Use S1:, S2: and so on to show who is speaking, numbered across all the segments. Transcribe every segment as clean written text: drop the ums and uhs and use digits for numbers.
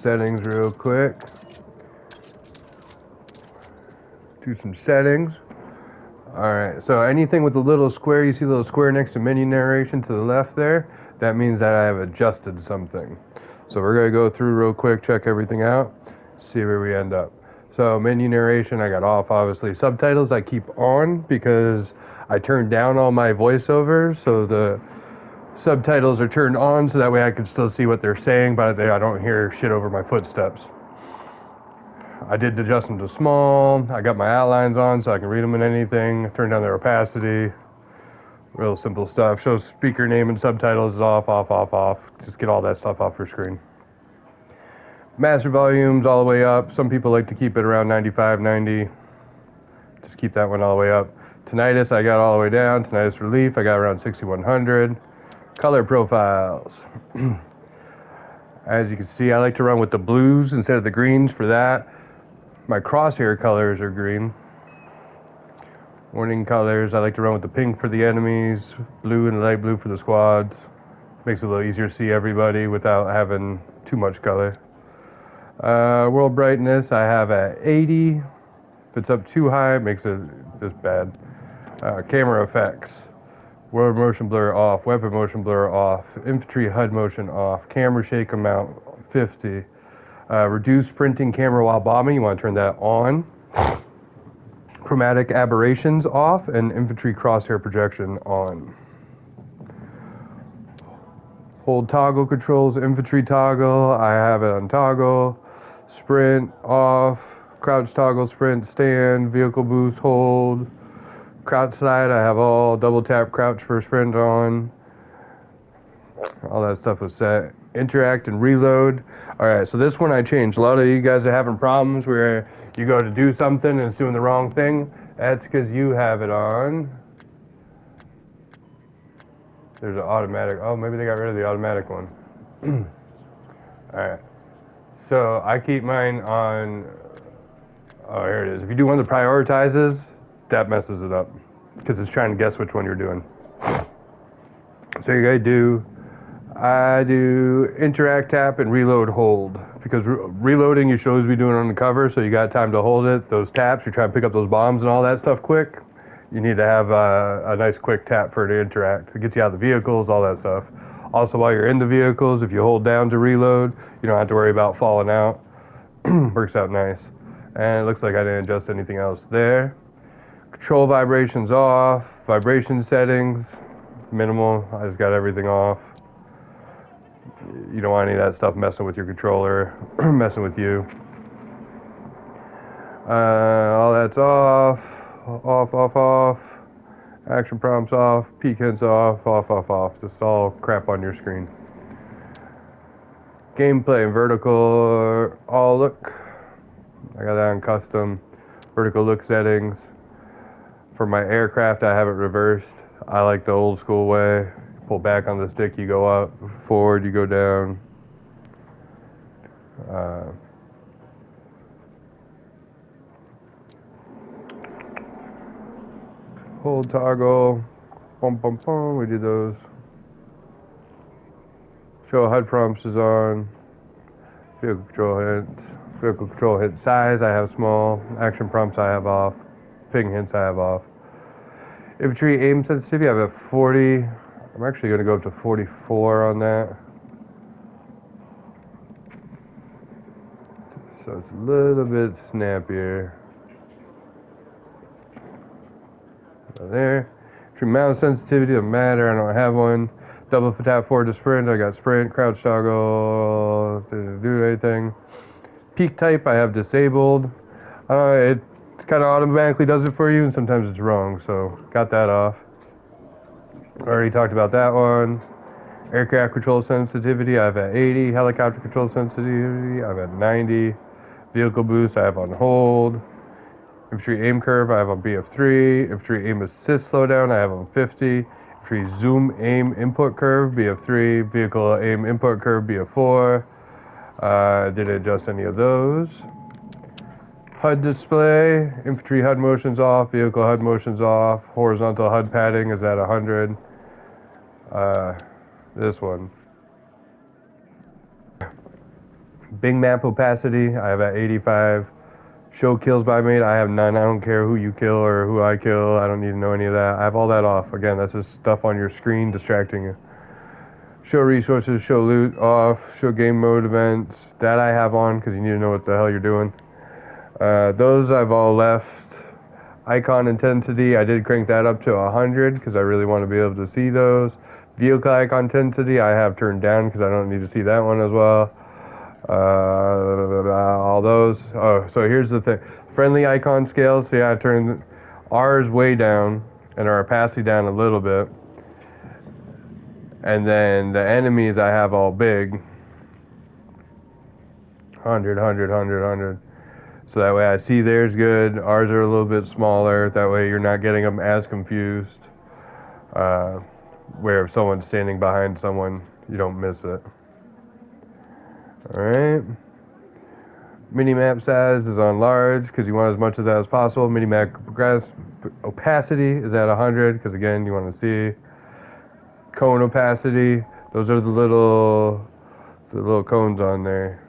S1: settings real quick. Do some settings. Alright, so anything with a little square, you see a little square next to menu narration to the left there, that means that I have adjusted something. So we're going to go through real quick, check everything out, see where we end up. So menu narration I got off, obviously. Subtitles I keep on because I turned down all my voiceovers, so the subtitles are turned on so that way I can still see what they're saying, but I don't hear shit over my footsteps. I did adjust them to small. I got my outlines on so I can read them in anything. Turn down their opacity. Real simple stuff. Show speaker name and subtitles is off, off, off, off. Just get all that stuff off your screen. Master volumes all the way up. Some people like to keep it around 95, 90. Just keep that one all the way up. Tinnitus I got all the way down. Tinnitus relief I got around 6100. Color profiles. As you can see, I like to run with the blues instead of the greens for that. My crosshair colors are green. Warning colors, I like to run with the pink for the enemies, blue and light blue for the squads. Makes it a little easier to see everybody without having too much color. World brightness, I have at 80. If it's up too high, it makes it just bad. Camera effects. World motion blur off, weapon motion blur off, infantry HUD motion off, camera shake amount 50. Reduce printing camera while bombing, you want to turn that on. Chromatic aberrations off and infantry crosshair projection on. Hold toggle controls, infantry toggle, I have it on toggle. Sprint off, crouch toggle, sprint, stand, vehicle boost, hold. Crouch side, I have all double tap crouch for sprint on. All that stuff was set. Interact and reload. Alright, so this one I changed. A lot of you guys are having problems where you go to do something and it's doing the wrong thing. That's because you have it on. There's an automatic. Oh, maybe they got rid of the automatic one. Alright. So I keep mine on. Oh, here it is. If you do one of the prioritizes, that messes it up because it's trying to guess which one you're doing. So you gotta do. I do interact, tap, and reload, hold. Because reloading you should always be doing on the cover, so you got time to hold it. Those taps, you're trying to pick up those bombs and all that stuff quick. You need to have a nice quick tap for it to interact. It gets you out of the vehicles, all that stuff. Also, while you're in the vehicles, if you hold down to reload, you don't have to worry about falling out. Works out nice. And it looks like I didn't adjust anything else there. Control vibrations off. Vibration settings, minimal. I just got everything off. You don't want any of that stuff messing with your controller, messing with you. All that's off, off, off, off. Action prompts off, peek hints off, off, off, off. Just all crap on your screen. Gameplay and vertical all look. I got that on custom. Vertical look settings. For my aircraft, I have it reversed. I like the old school way. Pull back on the stick, you go up. Forward, you go down. Hold toggle. Bum, bum, bum. We do those. Show HUD prompts is on. Vehicle control hints. Vehicle control hint size, I have small. Action prompts, I have off. Ping hints, I have off. Infantry aim sensitivity, I have at 40. I'm actually going to go up to 44 on that. So it's a little bit snappier. There. Infantry mouse sensitivity, doesn't matter, I don't have one. Double tap forward to sprint, I got sprint, crouch toggle, didn't do anything. Peak type, I have disabled. It kind of automatically does it for you, and sometimes it's wrong, so got that off. Already talked about that one. Aircraft control sensitivity, I have at 80. Helicopter control sensitivity, I have at 90. Vehicle boost, I have on hold. Infantry aim curve, I have on BF3. Infantry aim assist slowdown, I have on 50. Infantry zoom aim input curve, BF3. Vehicle aim input curve, BF4. Didn't adjust any of those. HUD display, infantry HUD motions off, vehicle HUD motions off, horizontal HUD padding is at 100. This one. Big map opacity, I have at 85. Show kills by mate, I have none. I don't care who you kill or who I kill. I don't need to know any of that. I have all that off. Again, that's just stuff on your screen distracting you. Show resources, show loot off, show game mode events. That I have on because you need to know what the hell you're doing. Those I've all left. Icon intensity, I did crank that up to 100 because I really want to be able to see those. Vehicle icon intensity, I have turned down because I don't need to see that one as well. All those. Oh, so here's the thing. Friendly icon scales, see, I turned ours way down and our opacity down a little bit. And then the enemies I have all big. 100, 100, 100, 100. So that way I see theirs good. Ours are a little bit smaller. That way you're not getting them as confused. Where if someone's standing behind someone, you don't miss it. Alright. Minimap size is on large because you want as much of that as possible. Minimap opacity is at 100 because again you want to see. Cone opacity, those are the little cones on there.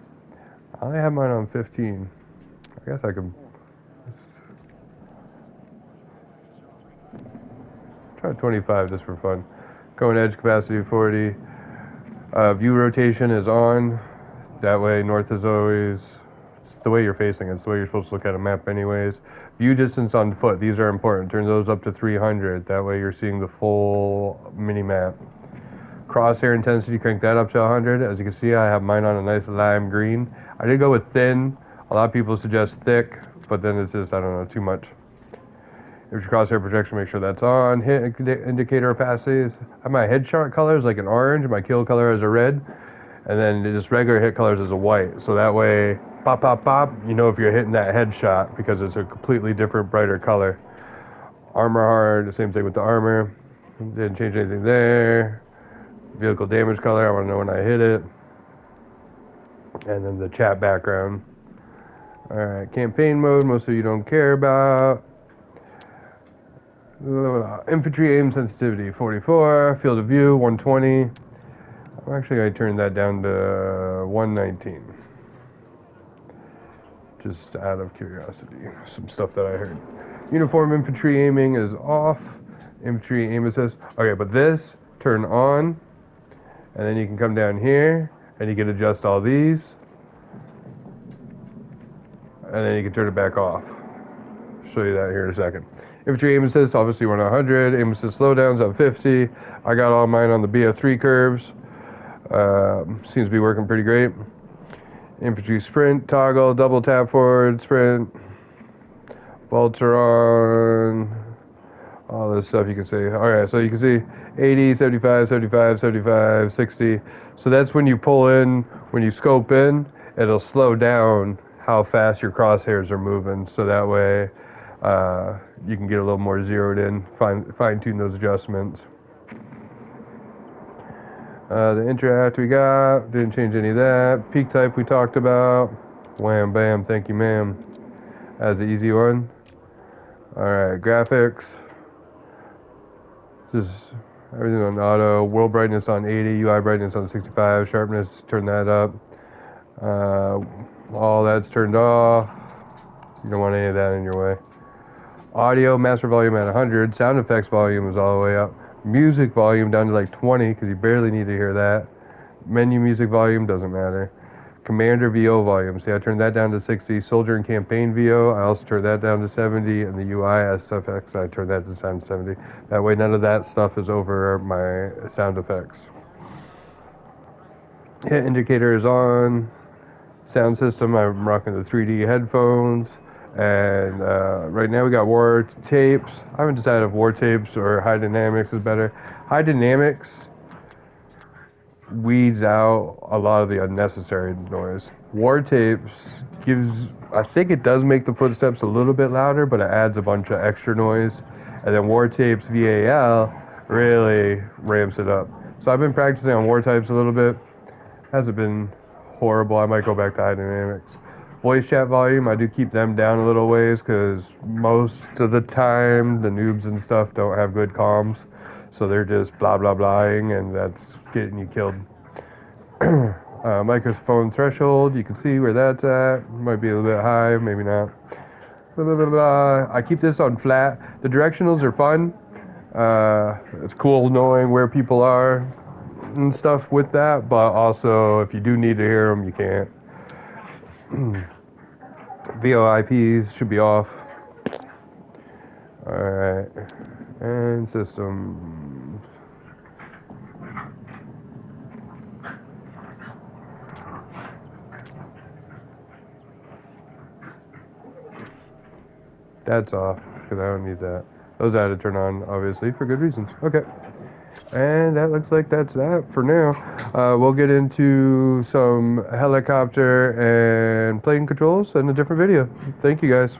S1: I only have mine on 15. I guess I could try 25 just for fun. Cone edge capacity 40. View rotation is on. That way north is always, it's the way you're facing. It's the way you're supposed to look at a map anyways. View distance on foot, these are important. Turn those up to 300. That way you're seeing the full mini map. Crosshair intensity, crank that up to 100. As you can see, I have mine on a nice lime green. I did go with thin. A lot of people suggest thick, but then it's just, I don't know, too much. If your crosshair projection, make sure that's on. Hit indicator opacities. I have my headshot colors like an orange, my kill color as a red, and then just regular hit colors as a white. So that way, pop, pop, pop, you know if you're hitting that headshot because it's a completely different, brighter color. Armor hard, the same thing with the armor. Didn't change anything there. Vehicle damage color, I want to know when I hit it. And then the chat background. Alright, campaign mode, most of you don't care about. Infantry aim sensitivity, 44. Field of view, 120. Actually, I turned that down to 119. Just out of curiosity. Some stuff that I heard. Uniform infantry aiming is off. Infantry aim assist. Okay, but this, turn on. And then you can come down here, and you can adjust all these. And then you can turn it back off. Show you that here in a second. Infantry aim assist, obviously 100. Aim assist slowdowns at 50. I got all mine on the BF3 curves. Seems to be working pretty great. Infantry sprint, toggle, double tap forward, sprint. Bolts are on. All this stuff you can see. Alright, so you can see 80, 75, 75, 75, 60. So that's when you pull in, when you scope in, it'll slow down how fast your crosshairs are moving. So that way you can get a little more zeroed in, fine tune those adjustments. The interact we got, didn't change any of that. Peak type we talked about. Wham, bam, thank you, ma'am. That's an easy one. Alright, graphics. Just everything on auto. World brightness on 80, UI brightness on 65, sharpness, turn that up. All that's turned off. You don't want any of that in your way. Audio, master volume at 100. Sound effects volume is all the way up. Music volume down to like 20 because you barely need to hear that. Menu music volume doesn't matter. Commander VO volume. See, I turned that down to 60. Soldier and campaign VO, I also turned that down to 70. And the UI SFX, I turned that to 70. That way, none of that stuff is over my sound effects. Hit indicator is on. Sound system, I'm rocking the 3D headphones. And right now we got war tapes. I haven't decided if war tapes or high dynamics is better. High dynamics weeds out a lot of the unnecessary noise. War tapes gives, I think it does make the footsteps a little bit louder, but it adds a bunch of extra noise. And then war tapes VAL really ramps it up. So I've been practicing on war types a little bit. Hasn't been horrible. I might go back to high dynamics. Voice chat volume, I do keep them down a little ways because most of the time the noobs and stuff don't have good comms. So they're just blah blah blahing and that's getting you killed. Microphone threshold, you can see where that's at. Might be a little bit high, maybe not. Blah, blah, blah, blah. I keep this on flat. The directionals are fun. It's cool knowing where people are and stuff with that, but also if you do need to hear them, you can't. VoIPs should be off. Alright. And system. That's off, because I don't need that. Those I had to turn on, obviously, for good reasons. Okay. And that looks like that's that for now. We'll get into some helicopter and plane controls in a different video. Thank you guys.